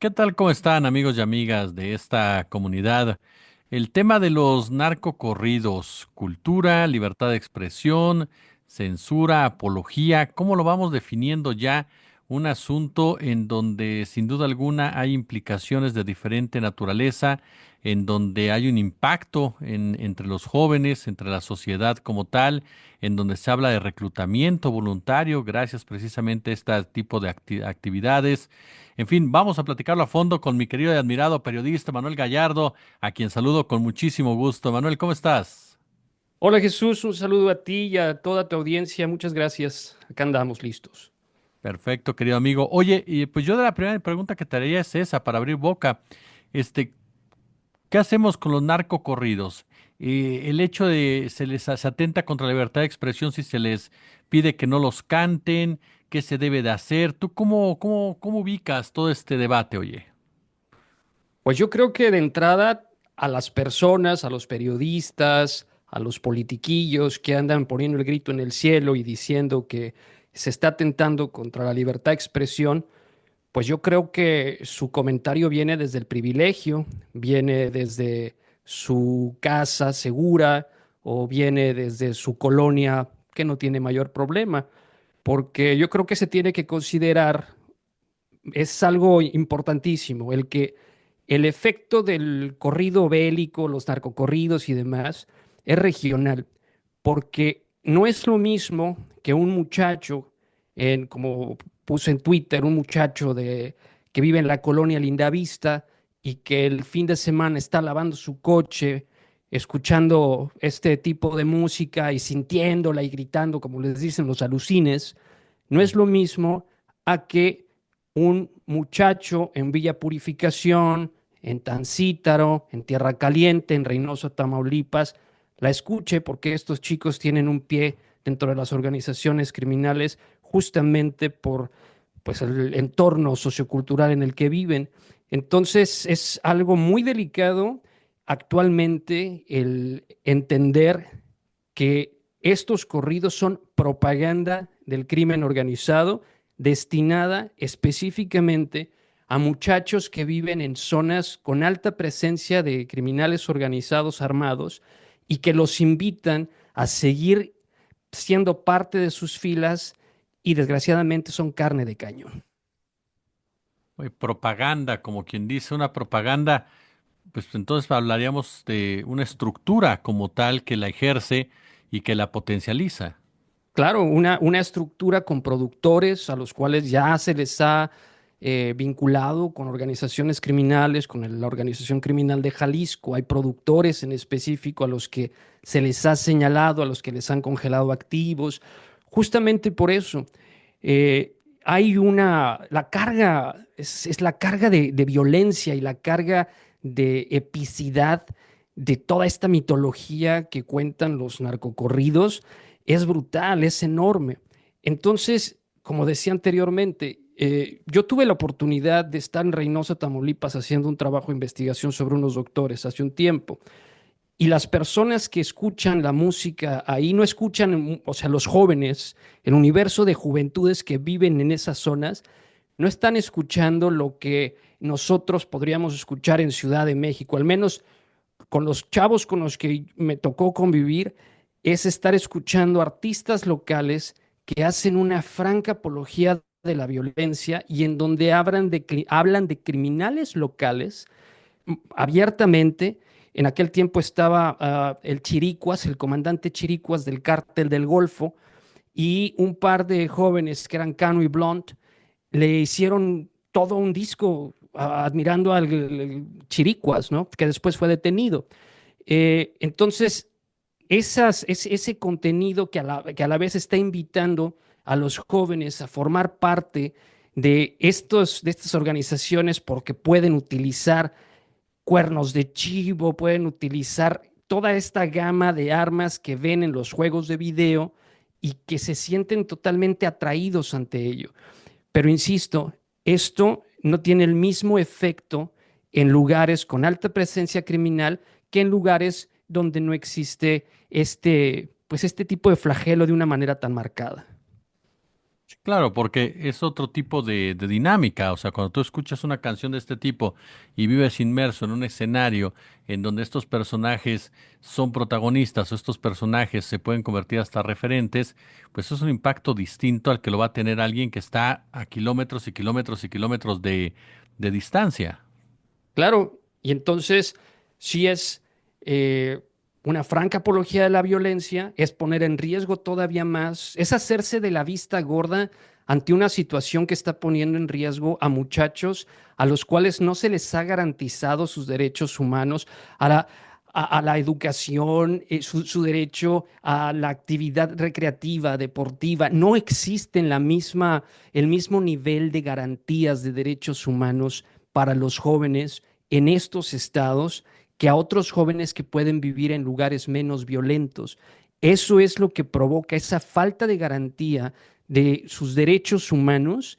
¿Qué tal? ¿Cómo están amigos y amigas de esta comunidad? El tema de los narcocorridos, cultura, libertad de expresión, censura, apología, ¿cómo lo vamos definiendo ya? Un asunto en donde sin duda alguna hay implicaciones de diferente naturaleza, en donde hay un impacto entre los jóvenes, entre la sociedad como tal, en donde se habla de reclutamiento voluntario gracias precisamente a este tipo de actividades. En fin, vamos a platicarlo a fondo con mi querido y admirado periodista Manuel Gallardo, a quien saludo con muchísimo gusto. Manuel, ¿cómo estás? Hola Jesús, un saludo a ti y a toda tu audiencia. Muchas gracias. Acá andamos listos. Perfecto, querido amigo. Oye, y pues yo de la primera pregunta que te haría es esa, para abrir boca. Este, ¿Qué hacemos con los narcocorridos? El hecho de se atenta contra la libertad de expresión si se les pide que no los canten, ¿qué se debe de hacer? ¿Tú cómo ubicas todo este debate, oye? Pues yo creo que de entrada a las personas, a los periodistas, a los politiquillos que andan poniendo el grito en el cielo y diciendo que se está atentando contra la libertad de expresión, pues yo creo que su comentario viene desde el privilegio, viene desde su casa segura o viene desde su colonia que no tiene mayor problema, porque yo creo que se tiene que considerar, es algo importantísimo, el que el efecto del corrido bélico, los narcocorridos y demás, es regional, porque no es lo mismo que un muchacho, como puse en Twitter, un muchacho que vive en la colonia Lindavista y que el fin de semana está lavando su coche, escuchando este tipo de música y sintiéndola y gritando, como les dicen los alucines, no es lo mismo a que un muchacho en Villa Purificación, en Tancítaro, en Tierra Caliente, en Reynosa, Tamaulipas, la escuche porque estos chicos tienen un pie dentro de las organizaciones criminales justamente por pues, el entorno sociocultural en el que viven. Entonces es algo muy delicado actualmente el entender que estos corridos son propaganda del crimen organizado destinada específicamente a muchachos que viven en zonas con alta presencia de criminales organizados armados y que los invitan a seguir siendo parte de sus filas y desgraciadamente son carne de cañón. Oye, propaganda, como quien dice, una propaganda. Pues entonces hablaríamos de una estructura como tal que la ejerce y que la potencializa. Claro, una estructura con productores a los cuales ya se les ha vinculado con organizaciones criminales, con la organización criminal de Jalisco. Hay productores en específico a los que se les ha señalado, a los que les han congelado activos. Justamente por eso, la carga, es la carga de violencia y la carga de epicidad de toda esta mitología que cuentan los narcocorridos es brutal, es enorme. Entonces, como decía anteriormente, yo tuve la oportunidad de estar en Reynosa, Tamaulipas, haciendo un trabajo de investigación sobre unos doctores hace un tiempo. Y las personas que escuchan la música ahí no escuchan, o sea, los jóvenes, el universo de juventudes que viven en esas zonas, no están escuchando lo que nosotros podríamos escuchar en Ciudad de México, al menos con los chavos con los que me tocó convivir, es estar escuchando artistas locales que hacen una franca apología de la violencia y en donde hablan de criminales locales abiertamente. En aquel tiempo estaba el Chiricuas, el comandante Chiricuas del cártel del Golfo, y un par de jóvenes que eran Cano y Blunt le hicieron todo un disco admirando al Chiricuas, ¿no? Que después fue detenido. Entonces, ese contenido que a la vez está invitando a los jóvenes a formar parte de estas organizaciones porque pueden utilizar cuernos de chivo, pueden utilizar toda esta gama de armas que ven en los juegos de video y que se sienten totalmente atraídos ante ello. Pero insisto, esto no tiene el mismo efecto en lugares con alta presencia criminal que en lugares donde no existe pues este tipo de flagelo de una manera tan marcada. Claro, porque es otro tipo de dinámica. O sea, cuando tú escuchas una canción de este tipo y vives inmerso en un escenario en donde estos personajes son protagonistas o estos personajes se pueden convertir hasta referentes, pues es un impacto distinto al que lo va a tener alguien que está a kilómetros y kilómetros y kilómetros de distancia. Claro, y entonces si es eh, una franca apología de la violencia, es poner en riesgo todavía más, es hacerse de la vista gorda ante una situación que está poniendo en riesgo a muchachos a los cuales no se les ha garantizado sus derechos humanos, a la educación, su derecho a la actividad recreativa, deportiva. No existe en el mismo nivel de garantías de derechos humanos para los jóvenes en estos estados que a otros jóvenes que pueden vivir en lugares menos violentos. Eso es lo que provoca esa falta de garantía de sus derechos humanos,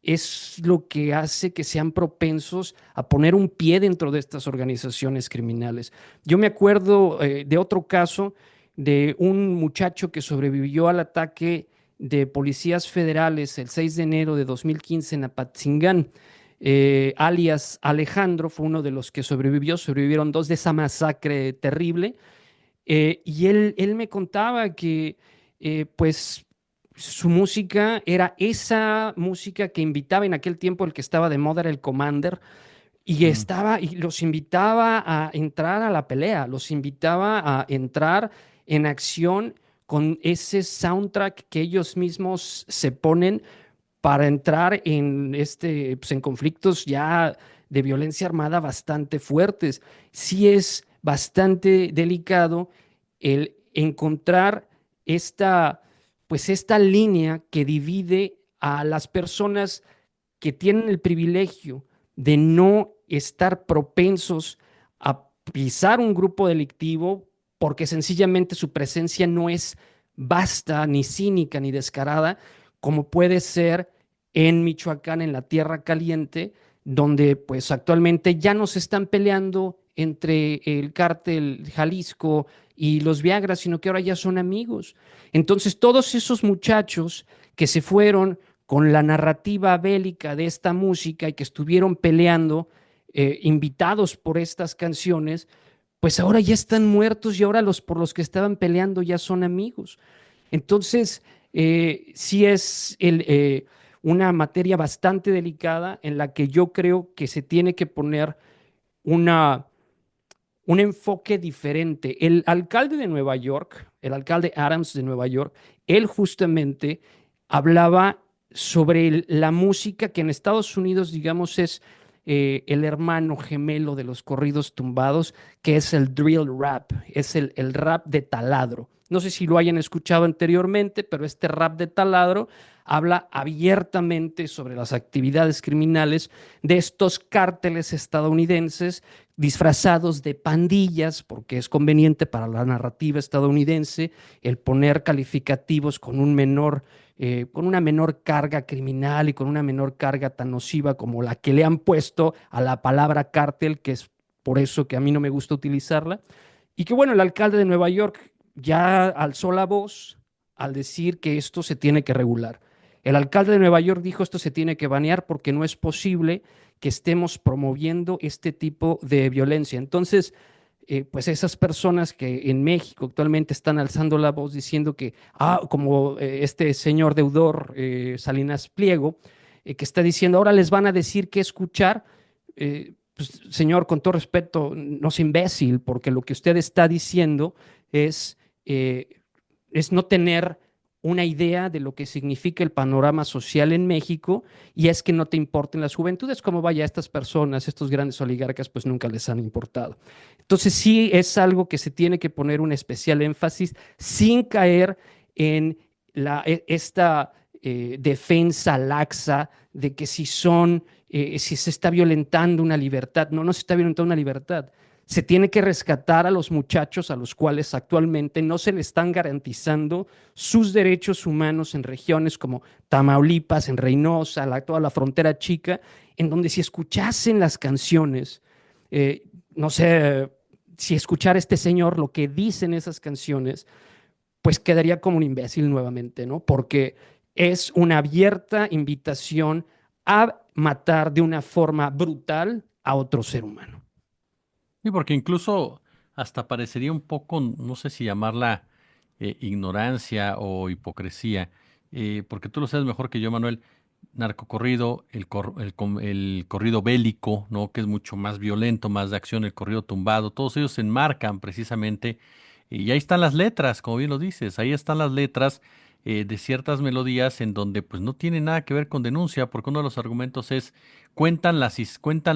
es lo que hace que sean propensos a poner un pie dentro de estas organizaciones criminales. Yo me acuerdo de otro caso de un muchacho que sobrevivió al ataque de policías federales el 6 de enero de 2015 en Apatzingán. Alias Alejandro fue uno de los que sobrevivió, sobrevivieron dos de esa masacre terrible. Y él me contaba que pues su música era esa música que invitaba en aquel tiempo, el que estaba de moda era el Commander, Mm. y los invitaba a entrar a la pelea, los invitaba a entrar en acción con ese soundtrack que ellos mismos se ponen para entrar en pues, en conflictos ya de violencia armada bastante fuertes. Sí es bastante delicado el encontrar esta, pues esta línea que divide a las personas que tienen el privilegio de no estar propensos a pisar un grupo delictivo porque sencillamente su presencia no es vasta, ni cínica, ni descarada, como puede ser en Michoacán, en la Tierra Caliente, donde pues actualmente ya no se están peleando entre el cártel Jalisco y los Viagras, sino que ahora ya son amigos. Entonces, todos esos muchachos que se fueron con la narrativa bélica de esta música y que estuvieron peleando, invitados por estas canciones, pues ahora ya están muertos y ahora los por los que estaban peleando ya son amigos. Entonces, sí es una materia bastante delicada en la que yo creo que se tiene que poner una, un enfoque diferente. El alcalde de Nueva York, el alcalde Adams de Nueva York, él justamente hablaba sobre la música que en Estados Unidos, digamos, es el hermano gemelo de los corridos tumbados, que es el drill rap, es el rap de taladro. No sé si lo hayan escuchado anteriormente, pero este rap de taladro habla abiertamente sobre las actividades criminales de estos cárteles estadounidenses disfrazados de pandillas, porque es conveniente para la narrativa estadounidense el poner calificativos con una menor carga criminal y con una menor carga tan nociva como la que le han puesto a la palabra cártel, que es por eso que a mí no me gusta utilizarla. Y que bueno, el alcalde de Nueva York ya alzó la voz al decir que esto se tiene que regular. El alcalde de Nueva York dijo esto se tiene que banear porque no es posible que estemos promoviendo este tipo de violencia. Entonces, pues esas personas que en México actualmente están alzando la voz diciendo que, como este señor deudor Salinas Pliego, que está diciendo, ahora les van a decir qué escuchar, pues, señor, con todo respeto, no es imbécil, porque lo que usted está diciendo es, eh, es no tener una idea de lo que significa el panorama social en México y es que no te importen las juventudes, como vaya a estas personas, estos grandes oligarcas, pues nunca les han importado. Entonces sí es algo que se tiene que poner un especial énfasis sin caer en esta defensa laxa de que si se está violentando una libertad, no, no se está violentando una libertad. Se tiene que rescatar a los muchachos a los cuales actualmente no se le están garantizando sus derechos humanos en regiones como Tamaulipas, en Reynosa, toda la frontera chica, en donde si escuchasen las canciones, no sé, si escuchar a este señor lo que dicen esas canciones, pues quedaría como un imbécil nuevamente, ¿no? Porque Es una abierta invitación a matar de una forma brutal a otro ser humano. Y porque incluso hasta parecería un poco, no sé si llamarla ignorancia o hipocresía, porque tú lo sabes mejor que yo, Manuel, narcocorrido, el corrido bélico, ¿no? Que es mucho más violento, más de acción, el corrido tumbado, todos ellos se enmarcan precisamente, y ahí están las letras, como bien lo dices, ahí están las letras de ciertas melodías en donde pues no tiene nada que ver con denuncia, porque uno de los argumentos es cuentan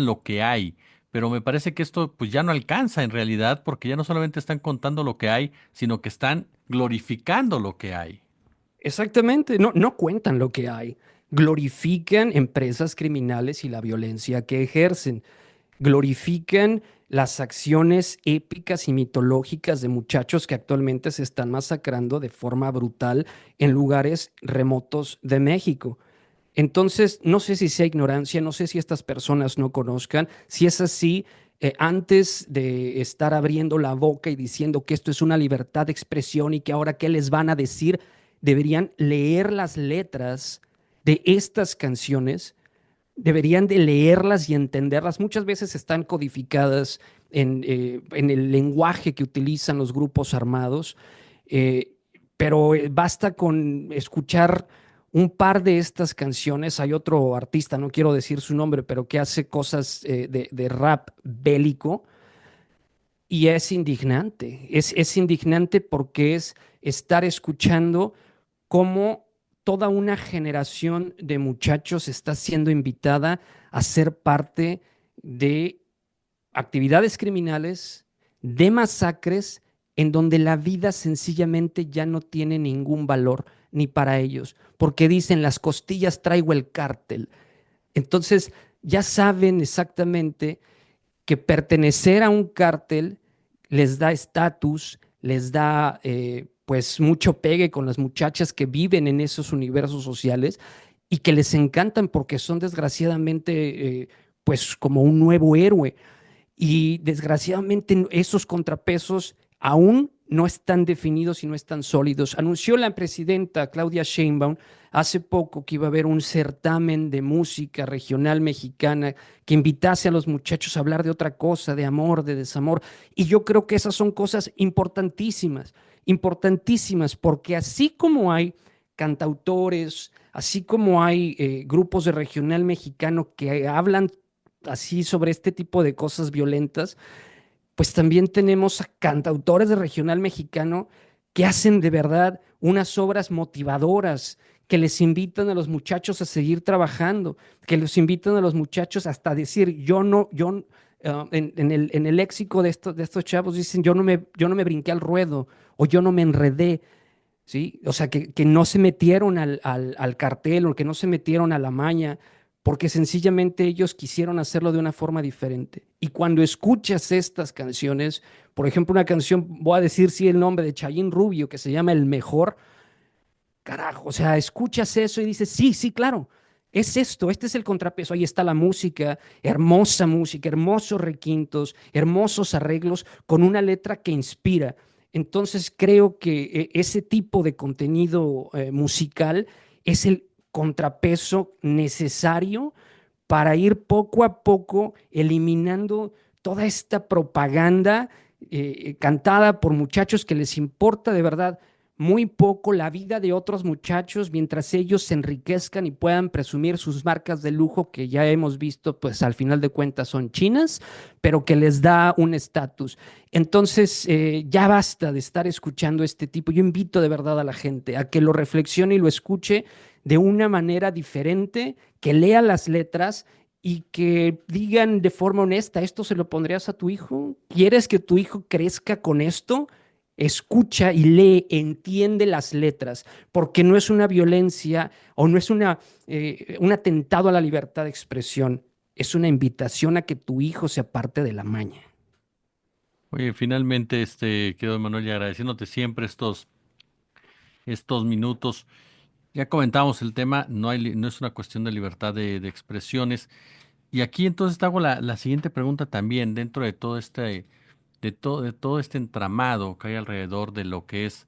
lo que hay. Pero me parece que esto pues ya no alcanza en realidad porque ya no solamente están contando lo que hay, sino que están glorificando lo que hay. Exactamente, no, no cuentan lo que hay. Glorifican empresas criminales y la violencia que ejercen. Glorifican las acciones épicas y mitológicas de muchachos que actualmente se están masacrando de forma brutal en lugares remotos de México. Entonces, no sé si sea ignorancia, no sé si estas personas no conozcan. Si es así, antes de estar abriendo la boca y diciendo que esto es una libertad de expresión y que ahora qué les van a decir, deberían leer las letras de estas canciones, deberían de leerlas y entenderlas. Muchas veces están codificadas en el lenguaje que utilizan los grupos armados, eh, pero basta con escuchar un par de estas canciones. Hay otro artista, no quiero decir su nombre, pero que hace cosas de rap bélico y es indignante. Es indignante porque es estar escuchando cómo toda una generación de muchachos está siendo invitada a ser parte de actividades criminales, de masacres, en donde la vida sencillamente ya no tiene ningún valor ni para ellos, porque dicen las costillas traigo el cártel. Entonces ya saben exactamente que pertenecer a un cártel les da estatus, les da pues mucho pegue con las muchachas que viven en esos universos sociales y que les encantan porque son desgraciadamente pues como un nuevo héroe. Y desgraciadamente esos contrapesos aún no están definidos y no están sólidos. Anunció la presidenta Claudia Sheinbaum hace poco que iba a haber un certamen de música regional mexicana que invitase a los muchachos a hablar de otra cosa, de amor, de desamor. Y yo creo que esas son cosas importantísimas, importantísimas, porque así como hay cantautores, así como hay grupos de regional mexicano que hablan así sobre este tipo de cosas violentas, pues también tenemos a cantautores de regional mexicano que hacen de verdad unas obras motivadoras, que les invitan a los muchachos a seguir trabajando, que los invitan a los muchachos hasta decir, yo no, yo, en el léxico de estos chavos dicen, yo no me brinqué al ruedo o yo no me enredé, ¿sí? O sea, que no se metieron al cartel o que no se metieron a la maña, porque sencillamente ellos quisieron hacerlo de una forma diferente. Y cuando escuchas estas canciones, por ejemplo, una canción, voy a decir sí el nombre de Chayín Rubio, que se llama El Mejor, carajo, o sea, escuchas eso y dices, sí, sí, claro. Es esto, este es el contrapeso, ahí está la música, hermosos requintos, hermosos arreglos, con una letra que inspira. Entonces creo que ese tipo de contenido musical es el contrapeso necesario para ir poco a poco eliminando toda esta propaganda cantada por muchachos que les importa de verdad muy poco la vida de otros muchachos mientras ellos se enriquezcan y puedan presumir sus marcas de lujo que ya hemos visto, pues al final de cuentas son chinas, pero que les da un estatus. Entonces, ya basta de estar escuchando este tipo. Yo invito de verdad a la gente a que lo reflexione y lo escuche de una manera diferente, que lea las letras y que digan de forma honesta, ¿esto se lo pondrías a tu hijo? ¿Quieres que tu hijo crezca con esto? Escucha y lee, entiende las letras, porque no es una violencia o no es un atentado a la libertad de expresión, es una invitación a que tu hijo sea parte de la maña. Oye, finalmente, quedo Manuel, y agradeciéndote siempre estos minutos. Ya comentamos el tema, no es una cuestión de libertad de expresiones. Y aquí entonces te hago la siguiente pregunta también, dentro de de todo este entramado que hay alrededor de lo que es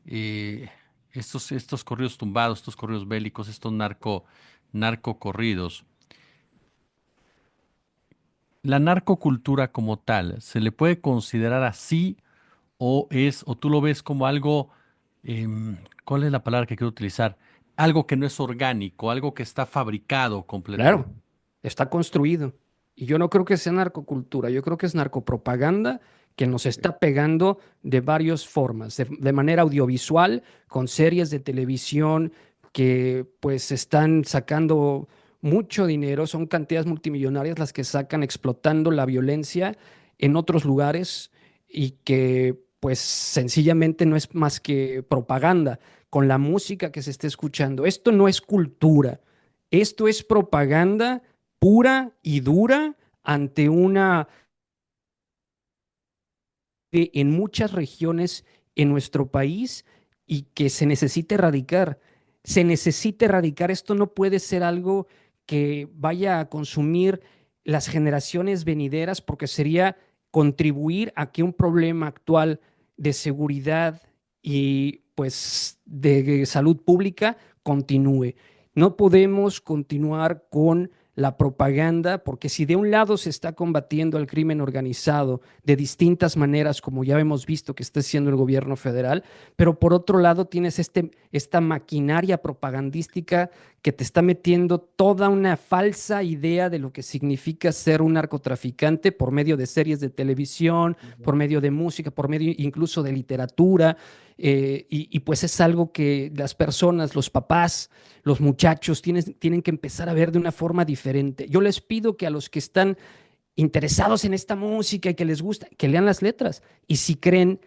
eh, estos corridos tumbados, estos corridos bélicos, estos narcocorridos. ¿La narcocultura como tal se le puede considerar así o tú lo ves como algo, ¿cuál es la palabra que quiero utilizar? Algo que no es orgánico, algo que está fabricado completo. Claro, está construido. Y yo no creo que sea narcocultura, yo creo que es narcopropaganda que nos está pegando de varias formas, de manera audiovisual, con series de televisión que pues están sacando mucho dinero, son cantidades multimillonarias las que sacan explotando la violencia en otros lugares y que pues sencillamente no es más que propaganda con la música que se está escuchando. Esto no es cultura. Esto es propaganda pura y dura ante una en muchas regiones en nuestro país y que se necesita erradicar. Se necesita erradicar. Esto no puede ser algo que vaya a consumir las generaciones venideras porque sería contribuir a que un problema actual de seguridad y pues de salud pública continúe. No podemos continuar con la propaganda, porque si de un lado se está combatiendo al crimen organizado de distintas maneras, como ya hemos visto que está haciendo el gobierno federal, pero por otro lado tienes esta maquinaria propagandística que te está metiendo toda una falsa idea de lo que significa ser un narcotraficante por medio de series de televisión, por medio de música, por medio incluso de literatura, y pues es algo que las personas, los papás, los muchachos tienen que empezar a ver de una forma diferente. Yo les pido que a los que están interesados en esta música y que les gusta, que lean las letras. Y si creen,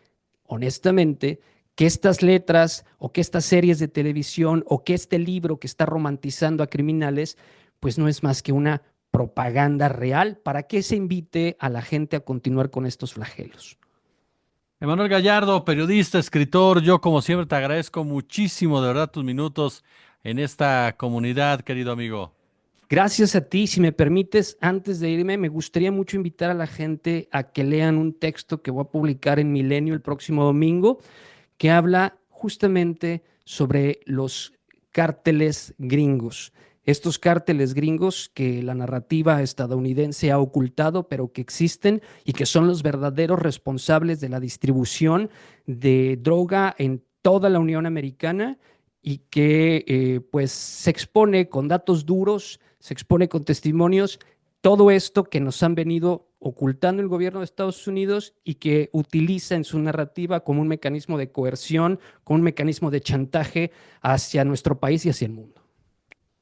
honestamente, que estas letras o que estas series de televisión o que este libro que está romantizando a criminales, pues no es más que una propaganda real para que se invite a la gente a continuar con estos flagelos. Emanuel Gallardo, periodista, escritor, yo como siempre te agradezco muchísimo de verdad tus minutos en esta comunidad, querido amigo. Gracias a ti. Si me permites, antes de irme, me gustaría mucho invitar a la gente a que lean un texto que voy a publicar en Milenio el próximo domingo, que habla justamente sobre los cárteles gringos. Estos cárteles gringos que la narrativa estadounidense ha ocultado, pero que existen y que son los verdaderos responsables de la distribución de droga en toda la Unión Americana y que pues se expone con datos duros, se expone con testimonios todo esto que nos han venido ocultando el gobierno de Estados Unidos y que utiliza en su narrativa como un mecanismo de coerción, como un mecanismo de chantaje hacia nuestro país y hacia el mundo.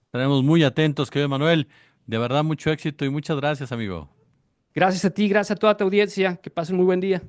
Estaremos muy atentos, querido Emanuel. De verdad, mucho éxito y muchas gracias, amigo. Gracias a ti, gracias a toda tu audiencia. Que pasen muy buen día.